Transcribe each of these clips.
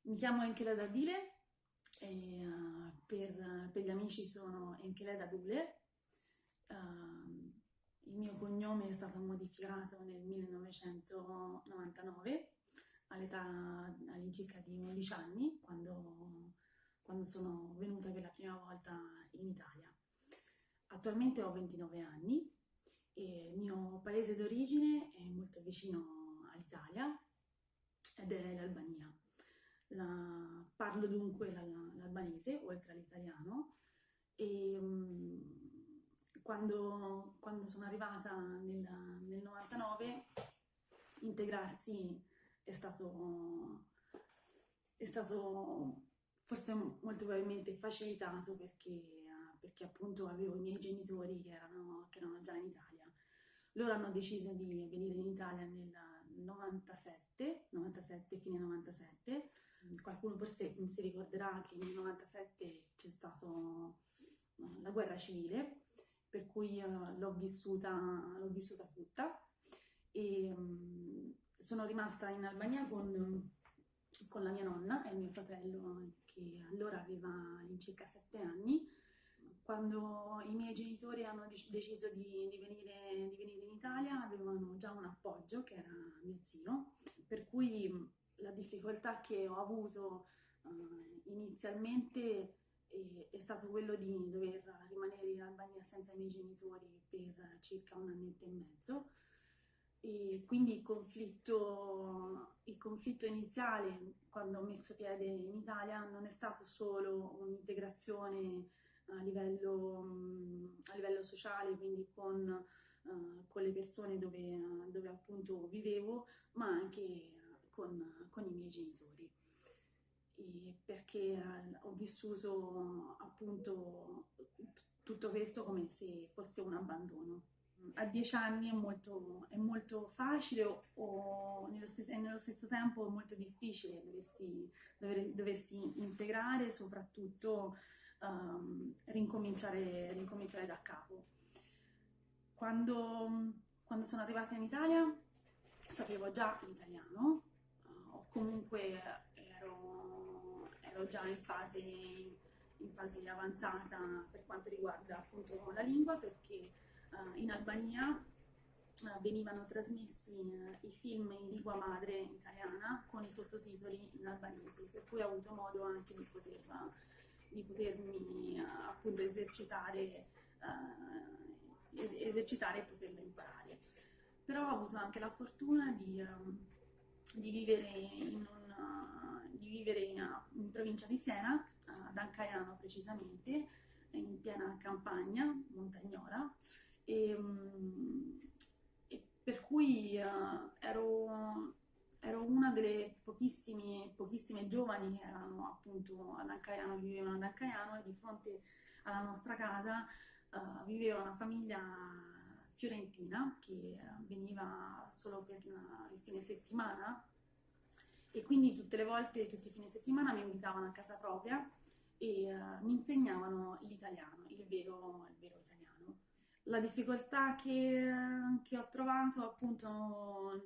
Mi chiamo Enkeleda Dile e per gli amici sono Enkeleda Dule. Il mio cognome è stato modificato nel 1999 all'incirca di 11 anni, quando sono venuta per la prima volta in Italia. Attualmente ho 29 anni e il mio paese d'origine è molto vicino all'Italia ed è l'Albania. Parlo dunque l'albanese oltre all'italiano e quando sono arrivata nel 99 integrarsi è stato forse molto probabilmente facilitato perché appunto avevo i miei genitori che erano già in Italia. Loro hanno deciso di venire in Italia nel 97, fine 97. Qualcuno forse si ricorderà che nel 97 c'è stata la guerra civile, per cui l'ho vissuta tutta e sono rimasta in Albania con la mia nonna e il mio fratello che allora aveva all'incirca 7 anni. Quando i miei genitori hanno deciso di venire in Italia avevano già un appoggio che era mio zio, per cui la difficoltà che ho avuto inizialmente è stato quello di dover rimanere in Albania senza i miei genitori per circa un annetto e mezzo. E quindi il conflitto iniziale, quando ho messo piede in Italia, non è stato solo un'integrazione a livello sociale, quindi con le persone dove appunto vivevo, ma anche con i miei genitori. Perché ho vissuto appunto tutto questo come se fosse un abbandono. A 10 anni è molto facile nello stesso tempo è molto difficile doversi integrare, soprattutto rincominciare da capo. Quando sono arrivata in Italia sapevo già l'italiano, o comunque ero già in fase avanzata per quanto riguarda appunto la lingua, perché in Albania venivano trasmessi i film in lingua madre italiana con i sottotitoli in albanese, per cui ho avuto modo anche di potermi appunto esercitare e poterlo imparare. Però ho avuto anche la fortuna di vivere in provincia di Siena, ad Ancaiano precisamente, in piena campagna montagnola, e per cui ero una delle pochissime giovani che erano appunto ad Ancaiano, che vivevano ad Ancaiano, e di fronte alla nostra casa viveva una famiglia fiorentina che veniva solo per il fine settimana, e quindi tutte le volte, tutti i fine settimana mi invitavano a casa propria e mi insegnavano l'italiano, il vero italiano. La difficoltà che ho trovato appunto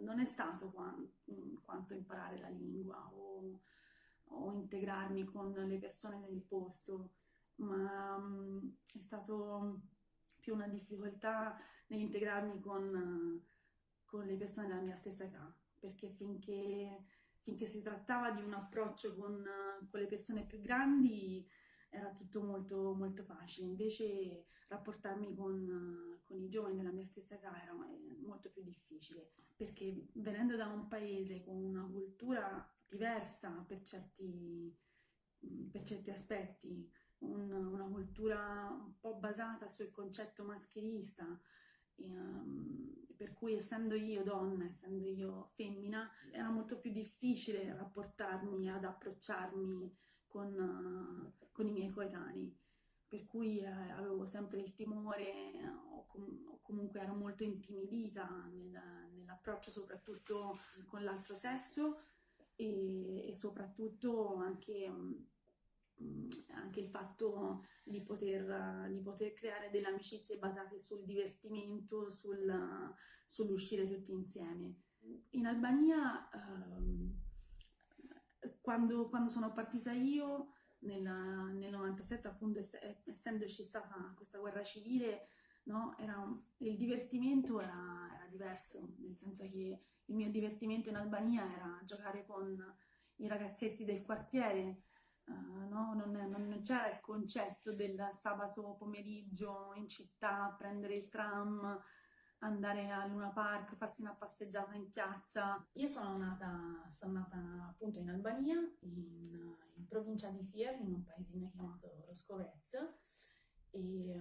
non è stato quanto imparare la lingua o integrarmi con le persone del posto, ma è stato più una difficoltà nell'integrarmi con le persone della mia stessa età, perché finché si trattava di un approccio con le persone più grandi era tutto molto, molto facile. Invece rapportarmi con i giovani della mia stessa età era molto più difficile, perché venendo da un paese con una cultura diversa per certi aspetti, una cultura un po' basata sul concetto maschilista, per cui essendo io donna, essendo io femmina, era molto più difficile rapportarmi, ad approcciarmi con i miei coetanei, per cui avevo sempre il timore, o comunque ero molto intimidita nell'approccio soprattutto con l'altro sesso, e soprattutto anche il fatto di poter creare delle amicizie basate sul divertimento, sull'uscire tutti insieme. In Albania quando sono partita io nel 97, appunto, essendoci stata questa guerra civile, no, il divertimento era diverso, nel senso che il mio divertimento in Albania era giocare con i ragazzetti del quartiere, no? Non c'era il concetto del sabato pomeriggio in città, prendere il tram, andare a Luna Park, farsi una passeggiata in piazza. Io sono nata appunto in Albania, in provincia di Fier, in un paesino chiamato Roskovec, e,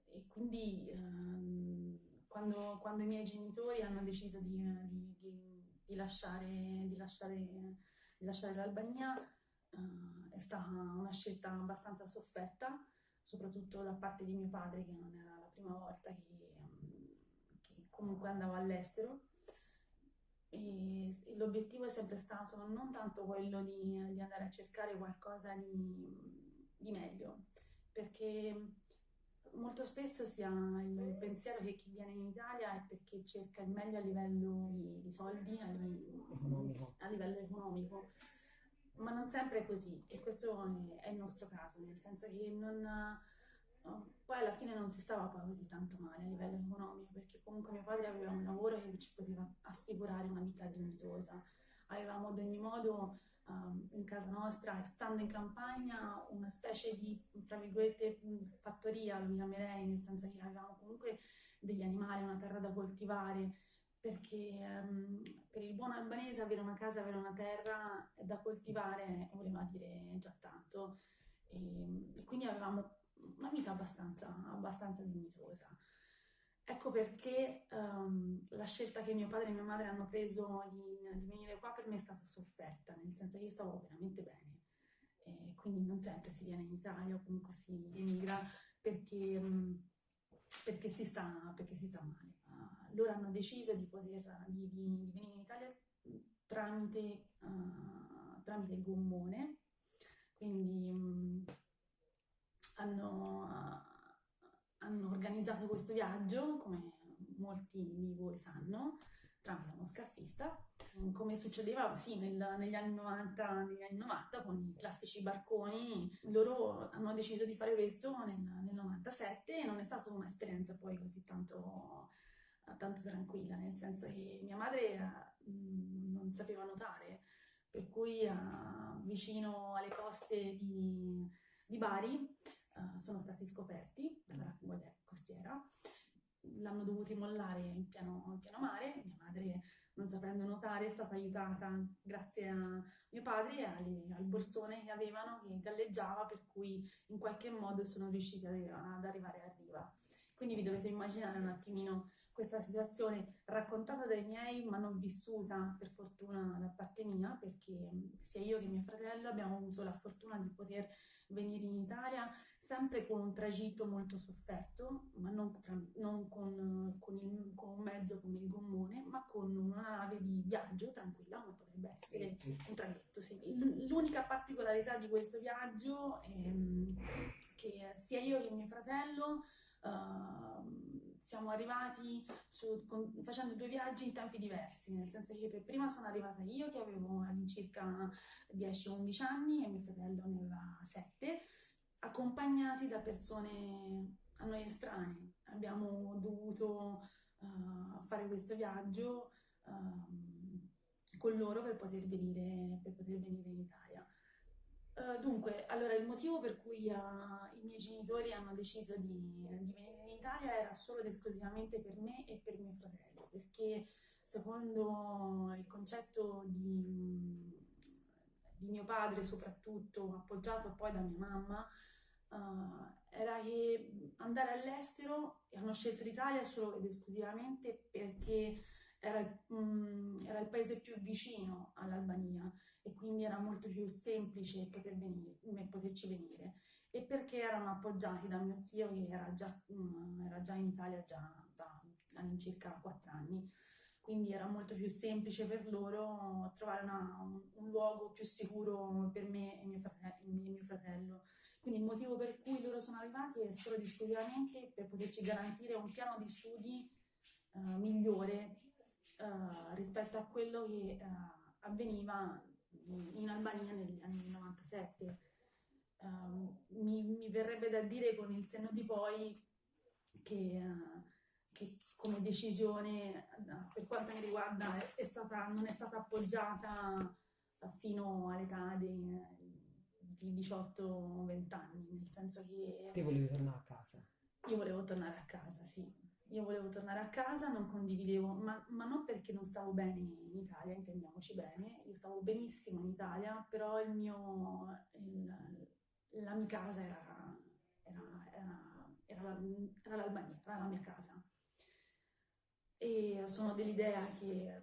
e quindi quando i miei genitori hanno deciso di lasciare l'Albania, è stata una scelta abbastanza sofferta, soprattutto da parte di mio padre, che non era la prima volta che comunque andava all'estero. E l'obiettivo è sempre stato non tanto quello di andare a cercare qualcosa di meglio, perché molto spesso si ha il pensiero che chi viene in Italia è perché cerca il meglio a livello di soldi, a livello economico, ma non sempre è così, e questo è il nostro caso, nel senso che poi alla fine non si stava poi così tanto male a livello economico, perché comunque mio padre aveva un lavoro che ci poteva assicurare una vita dignitosa. Avevamo ad ogni modo in casa nostra, stando in campagna, una specie di, tra virgolette, fattoria, lo chiamerei, nel senso che avevamo comunque degli animali, una terra da coltivare, perché per il buon albanese avere una casa, avere una terra da coltivare voleva dire già tanto, e quindi avevamo una vita abbastanza dignitosa. Ecco perché la scelta che mio padre e mia madre hanno preso di venire qua per me è stata sofferta, nel senso che io stavo veramente bene. E quindi non sempre si viene in Italia o comunque si emigra perché, perché si sta male. Loro hanno deciso di venire in Italia tramite il gommone, quindi hanno organizzato questo viaggio, come molti di voi sanno, tramite uno scaffista, come succedeva sì, negli anni 90 con i classici barconi. Loro hanno deciso di fare questo nel 97 e non è stata un'esperienza poi così tanto tranquilla, nel senso che mia madre non sapeva nuotare, per cui vicino alle coste di Bari sono stati scoperti dalla Guardia Costiera, l'hanno dovuti mollare in pieno mare. Mia madre, non sapendo nuotare, è stata aiutata grazie a mio padre e al borsone che avevano, che galleggiava, per cui in qualche modo sono riusciti ad arrivare a riva. Quindi vi dovete immaginare un attimino questa situazione raccontata dai miei, ma non vissuta per fortuna da parte mia, perché sia io che mio fratello abbiamo avuto la fortuna di poter venire in Italia sempre con un tragitto molto sofferto, ma non con un mezzo come il gommone, ma con una nave di viaggio tranquilla, come potrebbe essere un traghetto. Sì. L'unica particolarità di questo viaggio è che sia io che mio fratello siamo arrivati facendo due viaggi in tempi diversi, nel senso che per prima sono arrivata io, che avevo all'incirca 10-11 anni, e mio fratello ne aveva 7, accompagnati da persone a noi estranee. Abbiamo dovuto fare questo viaggio con loro per poter venire in Italia. Dunque, allora il motivo per cui i miei genitori hanno deciso di venire in Italia era solo ed esclusivamente per me e per mio fratello, perché secondo il concetto di mio padre, soprattutto appoggiato poi da mia mamma, era che andare all'estero, e hanno scelto l'Italia solo ed esclusivamente perché era il paese più vicino all'Albania, e quindi era molto più semplice poterci venire, e perché erano appoggiati da mio zio, che era già in Italia già da all'incirca 4 anni. Quindi era molto più semplice per loro trovare un luogo più sicuro per me e mio fratello. Quindi il motivo per cui loro sono arrivati è solo ed esclusivamente per poterci garantire un piano di studi migliore rispetto a quello che avveniva in Albania negli anni 97. Mi verrebbe da dire con il senno di poi che come decisione, per quanto mi riguarda, non è stata appoggiata fino all'età di 18-20 anni, nel senso che Te volevi tornare a casa. io volevo tornare a casa, sì. Io volevo tornare a casa, non condividevo, ma non perché non stavo bene in Italia, intendiamoci bene, io stavo benissimo in Italia, però la mia casa era l'Albania, era la mia casa. E sono dell'idea che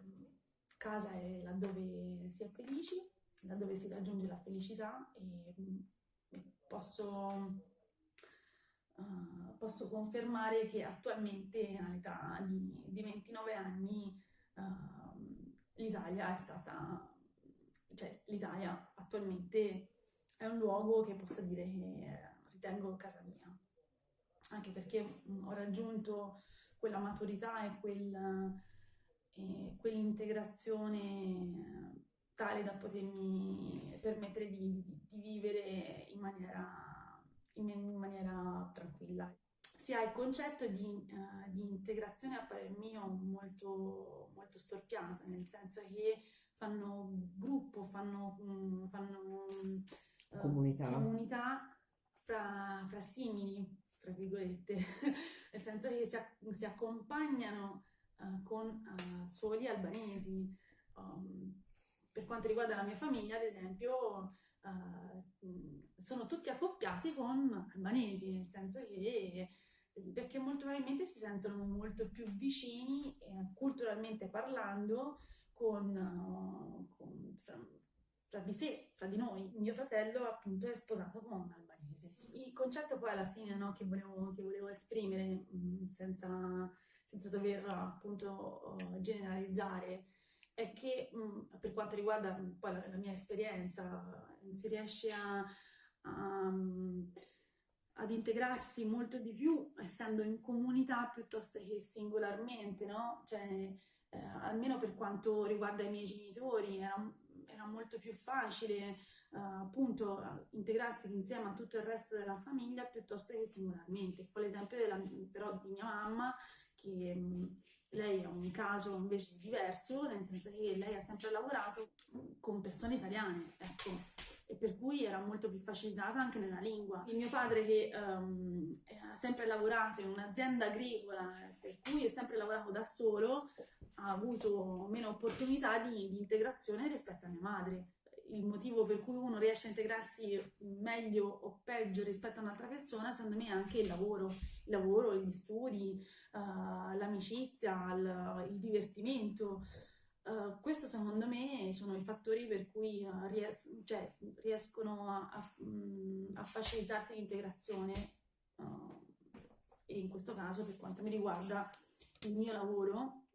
casa è laddove si è felici, laddove si raggiunge la felicità e posso confermare che attualmente all'età di 29 anni l'Italia è stata, cioè l'Italia attualmente è un luogo che posso dire che ritengo casa mia, anche perché ho raggiunto quella maturità e quell'integrazione tale da potermi permettere di vivere in maniera tranquilla. Si ha il concetto di integrazione a parer mio molto, molto storpiato, nel senso che fanno gruppo, fanno Comunità. comunità fra simili, tra virgolette, nel senso che si accompagnano con suoli albanesi. Per quanto riguarda la mia famiglia, ad esempio, sono tutti accoppiati con albanesi, nel senso che perché molto probabilmente si sentono molto più vicini culturalmente parlando fra di sé, fra di noi. Mio fratello appunto è sposato con un albanese. Il concetto poi alla fine, no, che volevo esprimere senza dover appunto generalizzare è che per quanto riguarda poi la mia esperienza si riesce ad integrarsi molto di più essendo in comunità piuttosto che singolarmente, no? Cioè, almeno per quanto riguarda i miei genitori, era molto più facile appunto integrarsi insieme a tutto il resto della famiglia piuttosto che singolarmente. Fa l'esempio però di mia mamma che lei è un caso invece diverso, nel senso che lei ha sempre lavorato con persone italiane, ecco, e per cui era molto più facilitata anche nella lingua. Il mio padre che ha sempre lavorato in un'azienda agricola, per cui ha sempre lavorato da solo, ha avuto meno opportunità di integrazione rispetto a mia madre. Il motivo per cui uno riesce a integrarsi meglio o peggio rispetto a un'altra persona, secondo me, è anche il lavoro, gli studi, l'amicizia, il divertimento. Questo secondo me sono i fattori per cui riescono a facilitarti l'integrazione e in questo caso per quanto mi riguarda il mio lavoro,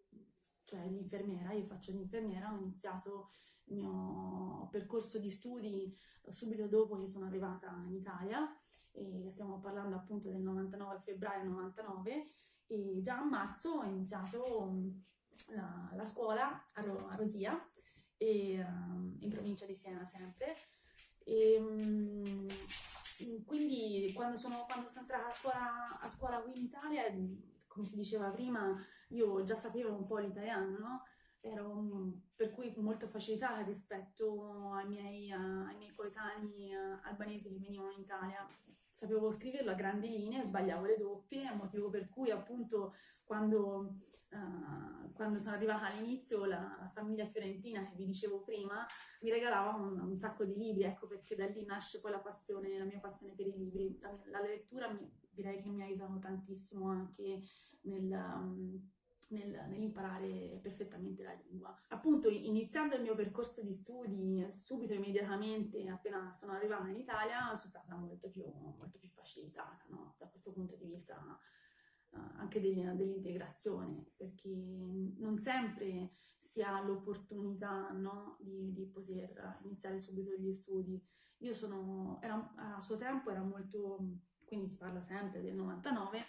cioè l'infermiera, io faccio l'infermiera, ho iniziato il mio percorso di studi subito dopo che sono arrivata in Italia e stiamo parlando appunto del 99, febbraio 99 e già a marzo ho iniziato la scuola a Rosia, in provincia di Siena sempre. E, quindi quando sono entrata a scuola qui in Italia, come si diceva prima, io già sapevo un po' l'italiano, no? Ero per cui con molta facilità rispetto ai miei coetanei albanesi che venivano in Italia. Sapevo scriverlo a grandi linee, sbagliavo le doppie, motivo per cui appunto quando sono arrivata all'inizio la famiglia fiorentina che vi dicevo prima mi regalava un sacco di libri, ecco perché da lì nasce poi la mia passione per i libri. La lettura direi che mi ha aiutato tantissimo anche nell'imparare perfettamente la lingua. Appunto, iniziando il mio percorso di studi, subito, immediatamente, appena sono arrivata in Italia, sono stata molto più facilitata, no? Da questo punto di vista anche dell'integrazione, perché non sempre si ha l'opportunità, no, di poter iniziare subito gli studi. A suo tempo era molto, quindi si parla sempre del 99,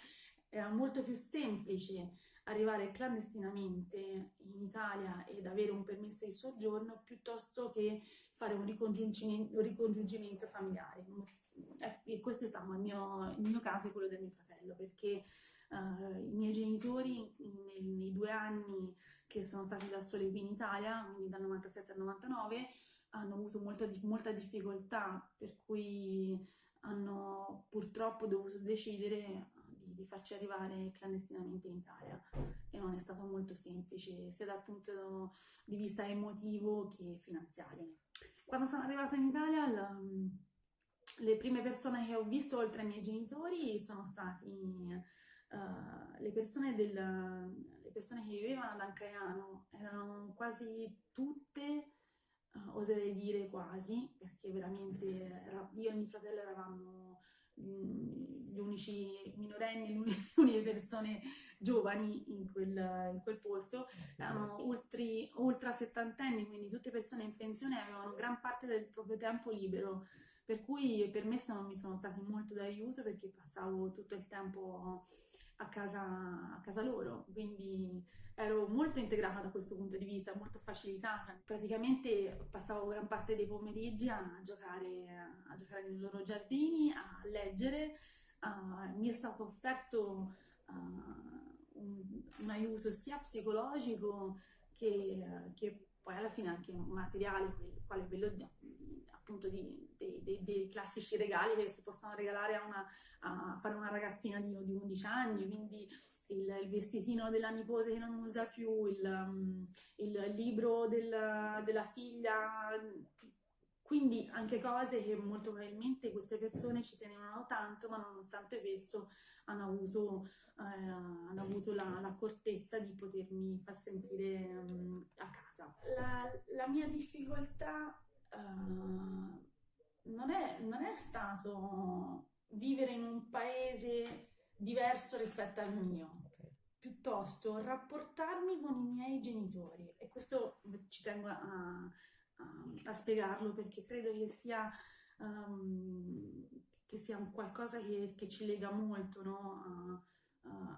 era molto più semplice arrivare clandestinamente in Italia ed avere un permesso di soggiorno piuttosto che fare un ricongiungimento familiare. E questo è stato il mio caso e quello del mio fratello, perché i miei genitori nei 2 anni che sono stati da soli qui in Italia, quindi dal 97 al 99, hanno avuto molta difficoltà, per cui hanno purtroppo dovuto decidere di farci arrivare clandestinamente in Italia e non è stato molto semplice sia dal punto di vista emotivo che finanziario. Quando sono arrivata in Italia, le prime persone che ho visto oltre ai miei genitori sono stati le persone che vivevano ad Ancaiano. Erano quasi tutte, oserei dire quasi, perché veramente io e mio fratello eravamo gli unici minorenni, le uniche persone giovani in quel posto. Erano ultra settantenni, quindi tutte persone in pensione, avevano gran parte del proprio tempo libero, per cui per me mi sono stati molto d'aiuto, perché passavo tutto il tempo a casa loro, quindi ero molto integrata da questo punto di vista, molto facilitata. Praticamente passavo gran parte dei pomeriggi a giocare nei loro giardini, a leggere. Mi è stato offerto un aiuto sia psicologico che poi alla fine anche materiale, quale quello appunto dei classici regali che si possono regalare a fare una ragazzina di 11 anni, quindi il vestitino della nipote che non usa più, il libro della figlia, quindi anche cose che molto probabilmente queste persone ci tenevano tanto, ma nonostante questo hanno avuto l'accortezza di potermi far sentire a casa. La mia difficoltà non è stato vivere in un paese diverso rispetto al mio, piuttosto rapportarmi con i miei genitori, e questo ci tengo a spiegarlo, perché credo che sia un qualcosa che ci lega molto, no?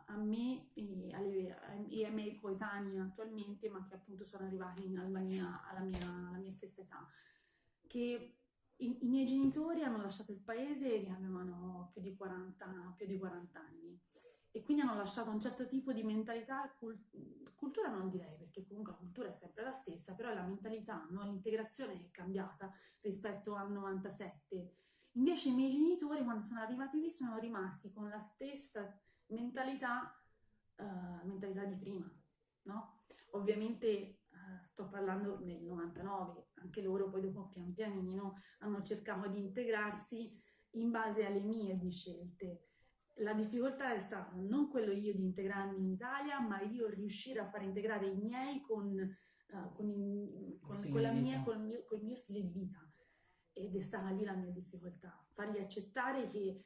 A me e ai miei coetanei attualmente, ma che appunto sono arrivati in Albania alla mia stessa età, che i miei genitori hanno lasciato il paese che avevano più di 40 anni, e quindi hanno lasciato un certo tipo di mentalità, cultura non direi, perché comunque la cultura è sempre la stessa, però la mentalità, no? L'integrazione è cambiata rispetto al 97. Invece i miei genitori, quando sono arrivati lì, sono rimasti con la stessa mentalità, mentalità di prima, no? Ovviamente sto parlando del 99, anche loro poi dopo pian pianino hanno cercato di integrarsi in base alle mie di scelte. La difficoltà è stata non quello io di integrarmi in Italia, ma io riuscire a far integrare i miei col mio stile di vita. Ed è stata lì la mia difficoltà, fargli accettare che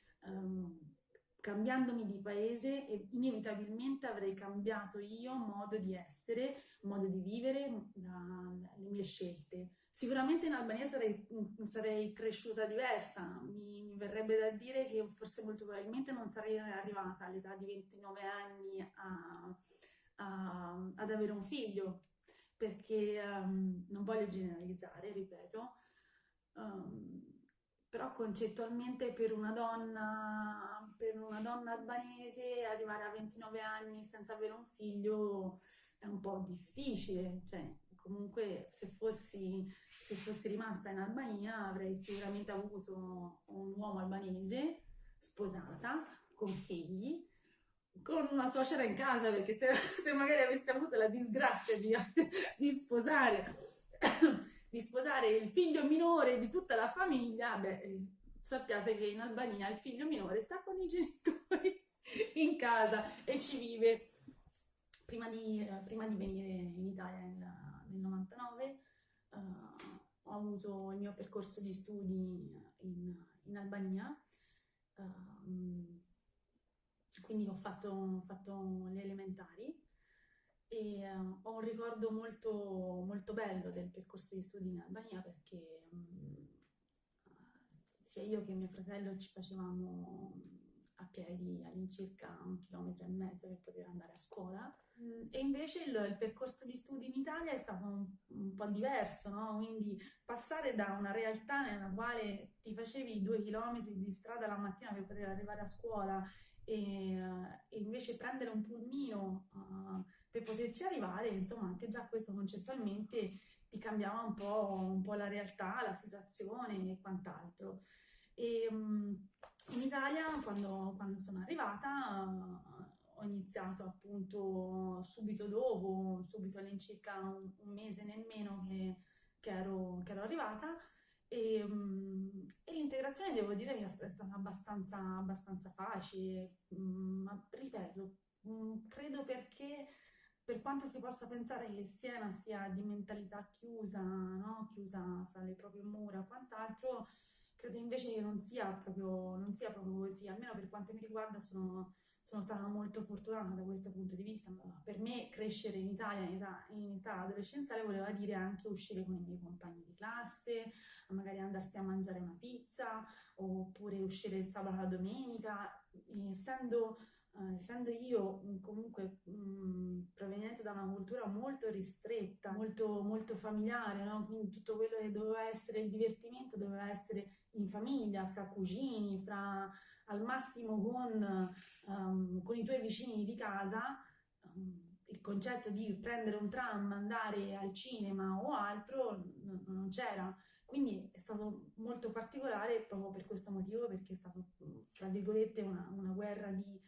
cambiandomi di paese inevitabilmente avrei cambiato io modo di essere, modo di vivere, le mie scelte. Sicuramente in Albania sarei cresciuta diversa, mi verrebbe da dire che forse molto probabilmente non sarei arrivata all'età di 29 anni ad avere un figlio, perché non voglio generalizzare, ripeto, però concettualmente per una donna albanese arrivare a 29 anni senza avere un figlio è un po' difficile, cioè comunque se fossi rimasta in Albania avrei sicuramente avuto un uomo albanese, sposata, con figli, con una suocera in casa, perché se magari avessi avuto la disgrazia di sposare di sposare il figlio minore di tutta la famiglia, beh, sappiate che in Albania il figlio minore sta con i genitori in casa e ci vive. Prima di venire in Italia nel 99, ho avuto il mio percorso di studi in Albania, quindi ho fatto le elementari, e ho un ricordo molto bello del percorso di studi in Albania, perché sia io che mio fratello ci facevamo a piedi all'incirca 1,5 chilometri per poter andare a scuola. E invece il percorso di studi in Italia è stato un po' diverso, no? Quindi passare da una realtà nella quale ti facevi 2 chilometri di strada la mattina per poter arrivare a scuola e invece prendere un pulmino per poterci arrivare, insomma, anche già questo concettualmente ti cambiava un po' la realtà, la situazione e quant'altro. E in Italia, quando sono arrivata, ho iniziato appunto subito dopo, subito all'incirca un mese nemmeno che ero arrivata. E l'integrazione devo dire che è stata abbastanza facile, ma ripeto, credo perché per quanto si possa pensare che Siena sia di mentalità chiusa, no? Chiusa fra le proprie mura e quant'altro, credo invece che non sia proprio così, almeno per quanto mi riguarda sono stata molto fortunata da questo punto di vista. Per me crescere in Italia in età adolescenziale voleva dire anche uscire con i miei compagni di classe, magari andarsi a mangiare una pizza oppure uscire il sabato e la domenica. E essendo io comunque proveniente da una cultura molto ristretta, molto, molto familiare, no? Quindi tutto quello che doveva essere il divertimento doveva essere in famiglia, fra cugini, al massimo con i tuoi vicini di casa. Il concetto di prendere un tram, andare al cinema o altro non c'era. Quindi è stato molto particolare proprio per questo motivo, perché è stato, tra virgolette, una guerra di,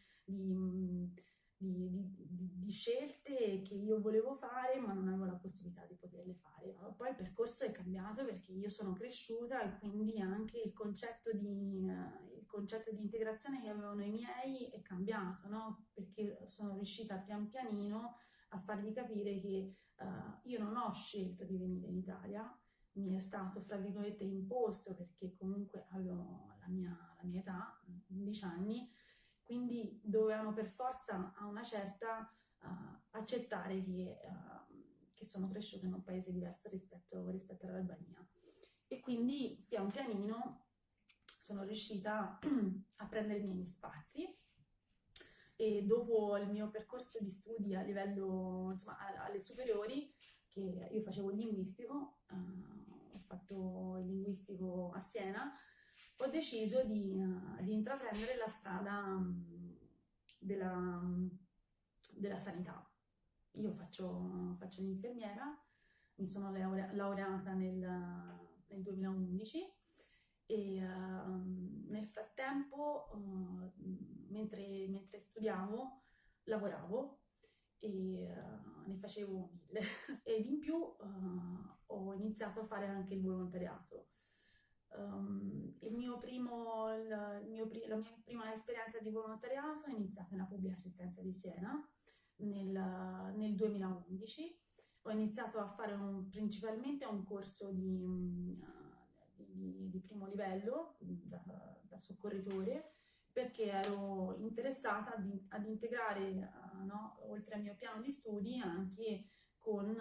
di scelte che io volevo fare, ma non avevo la possibilità di poterle fare. Poi il percorso è cambiato perché io sono cresciuta e quindi anche il concetto di integrazione che avevano i miei è cambiato, no? Perché sono riuscita pian pianino a fargli capire che io non ho scelto di venire in Italia, mi è stato, fra virgolette, imposto perché comunque avevo la mia età, 11 anni, quindi dovevano per forza a una certa accettare che sono cresciuta in un paese diverso rispetto all'Albania. E quindi pian pianino sono riuscita a prendere i miei spazi e dopo il mio percorso di studi a livello, insomma, alle superiori, che io facevo il linguistico, ho fatto il linguistico a Siena, ho deciso di intraprendere la strada della sanità. Io faccio l'infermiera, mi sono laureata nel 2011 e nel frattempo, mentre studiavo, lavoravo e ne facevo 1000 ed in più ho iniziato a fare anche il volontariato. La mia prima esperienza di volontariato è iniziata nella pubblica assistenza di Siena nel 2011. Ho iniziato a fare principalmente un corso di primo livello da soccorritore, perché ero interessata ad integrare, no, oltre al mio piano di studi, anche con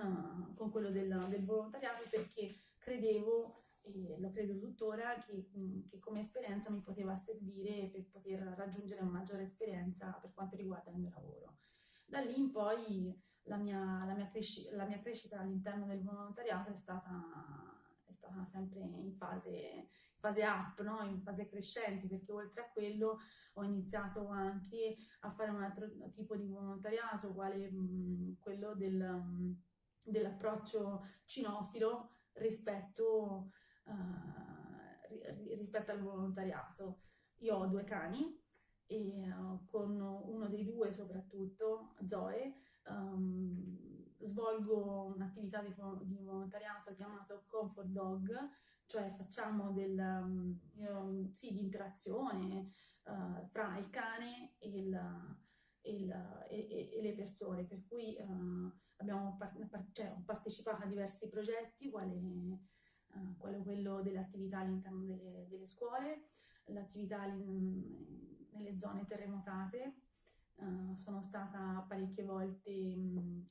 quello del volontariato, perché credevo, e lo credo tuttora, che come esperienza mi poteva servire per poter raggiungere una maggiore esperienza per quanto riguarda il mio lavoro. Da lì in poi la mia crescita all'interno del volontariato è stata sempre in fase up, no? In fase crescente, perché oltre a quello ho iniziato anche a fare un altro tipo di volontariato, quale quello dell'approccio cinofilo rispetto al volontariato. Io ho 2 cani e con uno dei due, soprattutto Zoe, svolgo un'attività di volontariato chiamato Comfort Dog, cioè facciamo di interazione fra il cane e le persone, per cui ho partecipato a diversi progetti, quale quello delle attività all'interno delle scuole, l'attività nelle zone terremotate. Sono stata parecchie volte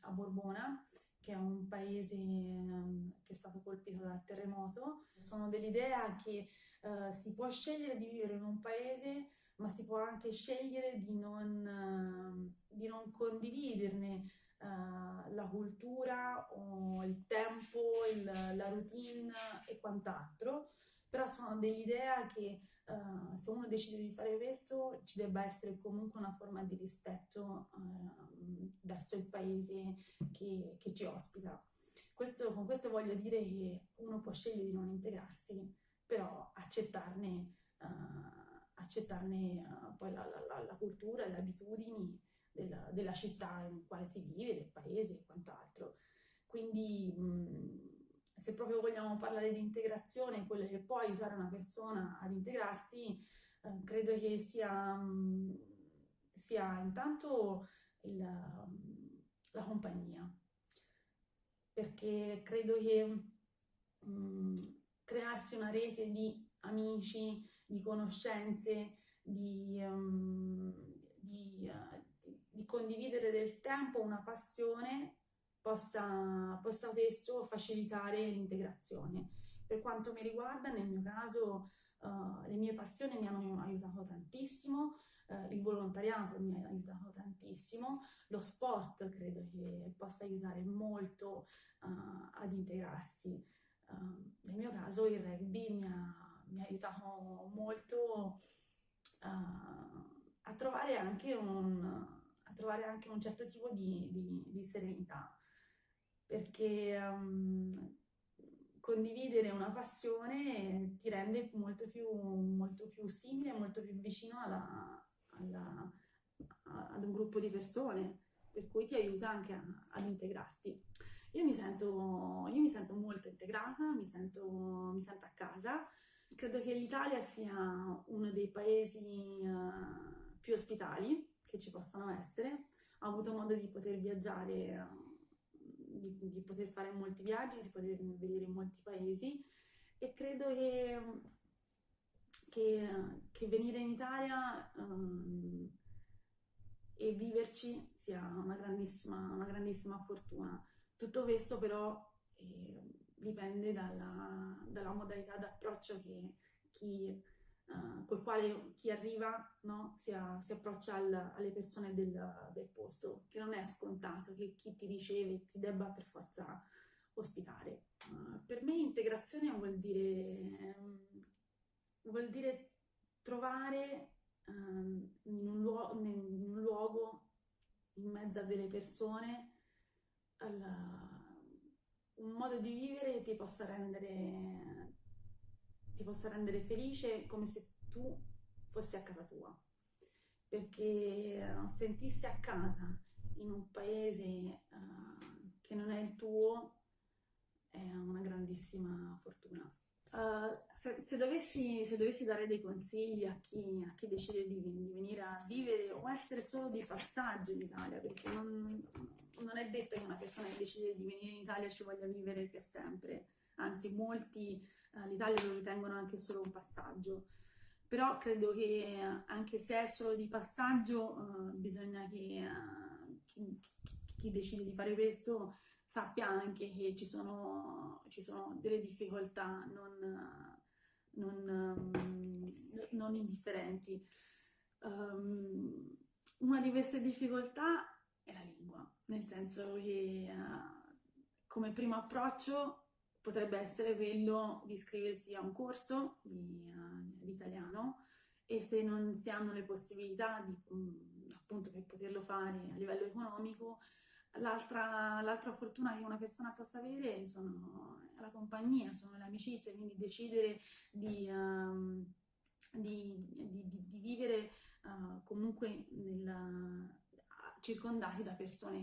a Borbona, che è un paese che è stato colpito dal terremoto. Sono dell'idea che si può scegliere di vivere in un paese ma si può anche scegliere di non condividerne la cultura o il tempo, la routine e quant'altro, però sono dell'idea che se uno decide di fare questo ci debba essere comunque una forma di rispetto verso il paese che ci ospita. Con questo voglio dire che uno può scegliere di non integrarsi, però poi la cultura e le abitudini della città in quale si vive, del paese e quant'altro. Quindi se proprio vogliamo parlare di integrazione, quello che può aiutare una persona ad integrarsi, credo che sia intanto la compagnia, perché credo che crearsi una rete di amici, di conoscenze, di condividere del tempo, una passione, possa questo facilitare l'integrazione. Per quanto mi riguarda, nel mio caso, le mie passioni mi hanno aiutato tantissimo, il volontariato mi ha aiutato tantissimo, lo sport credo che possa aiutare molto ad integrarsi. Nel mio caso il rugby mi ha aiutato molto a trovare anche un certo tipo di serenità, perché condividere una passione ti rende molto più simile, molto più vicino ad un gruppo di persone, per cui ti aiuta anche ad integrarti. Io mi sento molto integrata, mi sento a casa. Credo che l'Italia sia uno dei paesi più ospitali che ci possano essere. Ho avuto modo di poter viaggiare, di poter fare molti viaggi, di poter vedere molti paesi e credo che venire in Italia e viverci sia una grandissima fortuna. Tutto questo però dipende dalla modalità d'approccio col quale chi arriva, no, si approccia alle persone del posto, che non è scontato che chi ti riceve ti debba per forza ospitare. Per me integrazione vuol dire trovare in un luogo, in mezzo a delle persone, un modo di vivere che ti possa rendere felice come se tu fossi a casa tua. Perché sentirsi a casa in un paese che non è il tuo è una grandissima fortuna. Se dovessi dare dei consigli a chi decide di venire a vivere o essere solo di passaggio in Italia, perché non è detto che una persona che decide di venire in Italia ci voglia vivere per sempre, anzi molti l'Italia lo ritengono anche solo un passaggio, però credo che anche se è solo di passaggio bisogna che chi decide di fare questo sappia anche che ci sono delle difficoltà non indifferenti. Una di queste difficoltà è la lingua, nel senso che come primo approccio potrebbe essere quello di iscriversi a un corso di italiano, e se non si hanno le possibilità appunto per poterlo fare a livello economico, l'altra fortuna che una persona possa avere sono la compagnia, sono le amicizie, quindi decidere di vivere comunque circondati da persone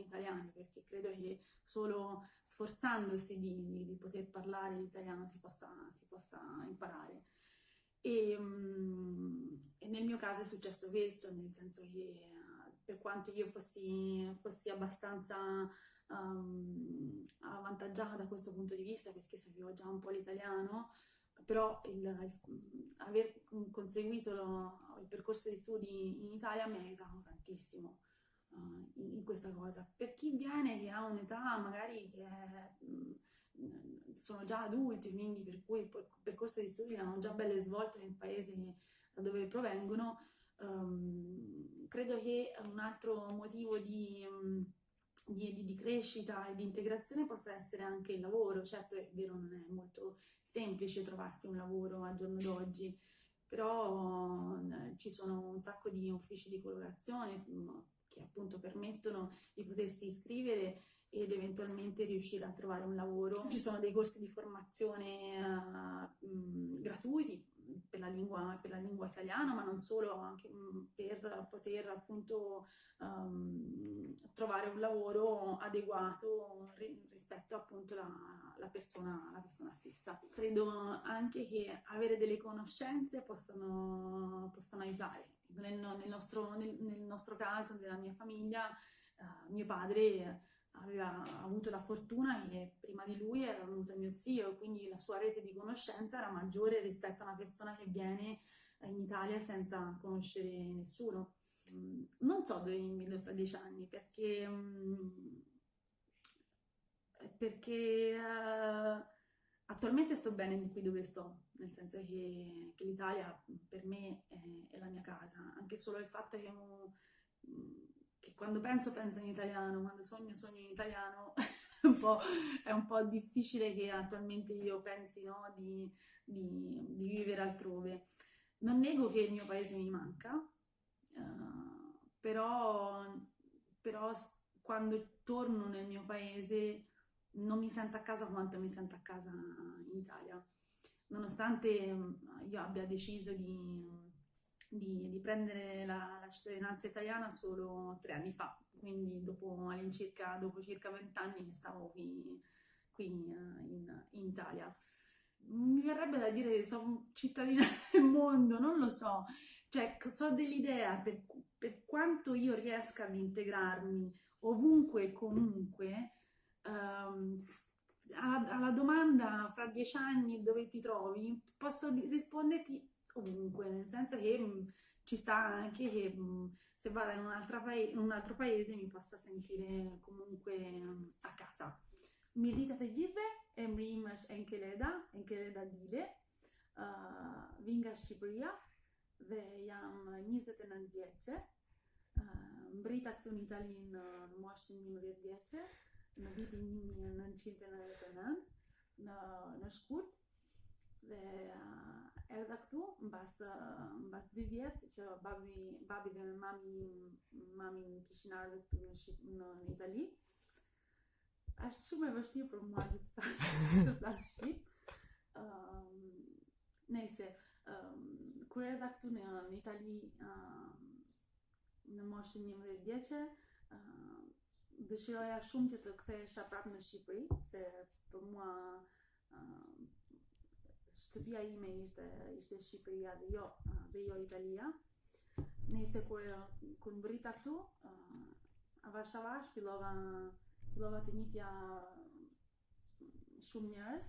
italiane, perché credo che solo sforzandosi di poter parlare l'italiano si possa imparare. E nel mio caso è successo questo, nel senso che per quanto io fossi abbastanza avvantaggiata da questo punto di vista, perché sapevo già un po' l'italiano, però aver conseguito il percorso di studi in Italia mi ha aiutato tantissimo in questa cosa. Per chi viene che ha un'età magari sono già adulti, quindi per cui il percorso di studi l'hanno già belle svolte nel paese da dove provengono. Credo che un altro motivo di crescita e di integrazione possa essere anche il lavoro. Certo, è vero, non è molto semplice trovarsi un lavoro al giorno d'oggi, però ci sono un sacco di uffici di collocazione che appunto permettono di potersi iscrivere ed eventualmente riuscire a trovare un lavoro. Ci sono dei corsi di formazione gratuiti per la lingua italiana, ma non solo, anche per poter appunto trovare un lavoro adeguato rispetto appunto alla persona stessa. Credo anche che avere delle conoscenze possano aiutare. Nel nostro caso, nella mia famiglia, mio padre aveva avuto la fortuna che prima di lui era venuto mio zio, quindi la sua rete di conoscenza era maggiore rispetto a una persona che viene in Italia senza conoscere nessuno. Non so dove mi vedo fra 10 anni, perché attualmente sto bene di qui dove sto, nel senso che l'Italia per me è la mia casa, anche solo il fatto che quando penso in italiano, quando sogno in italiano, è un po' difficile che attualmente io pensi, no, di vivere altrove. Non nego che il mio paese mi manca, però, però quando torno nel mio paese non mi sento a casa quanto mi sento a casa in Italia, nonostante io abbia deciso di prendere la cittadinanza italiana solo 3 anni fa, quindi dopo circa 20 anni che stavo qui in Italia. Mi verrebbe da dire che sono cittadina del mondo, non lo so, cioè so dell'idea per quanto io riesca ad integrarmi ovunque e comunque, alla domanda fra 10 anni dove ti trovi, posso risponderti ovunque, nel senso che ci sta anche che se vado in un altro paese mi possa sentire comunque a casa. Mirita te give, emrimash enkeleda dile, vinga Shqipëria dhe jam 29 vjeçe. Mbrita këtu në Itali në moshën 11 vjeçe, në vitin 1999, në shkurt, dhe erdha këtu mbas 2 vjet që babi dhe mami kishin ardhur këtu në Itali. Është shumë e vështirë për mua që të flas shqip. Nëse kur erdha këtu në Itali në moshën 11 vjeçe, dëshiroja shumë që të kthehesha prapë në Shqipëri, se për mua shtëpia ime ishte Shqipëria dhe jo Italia. Nëse kur mbrita këtu, avash avash fillova të njihja shumë njerëz,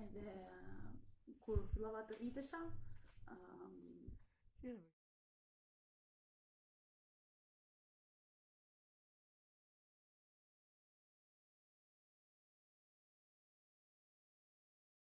edhe kur fillova të rritesha,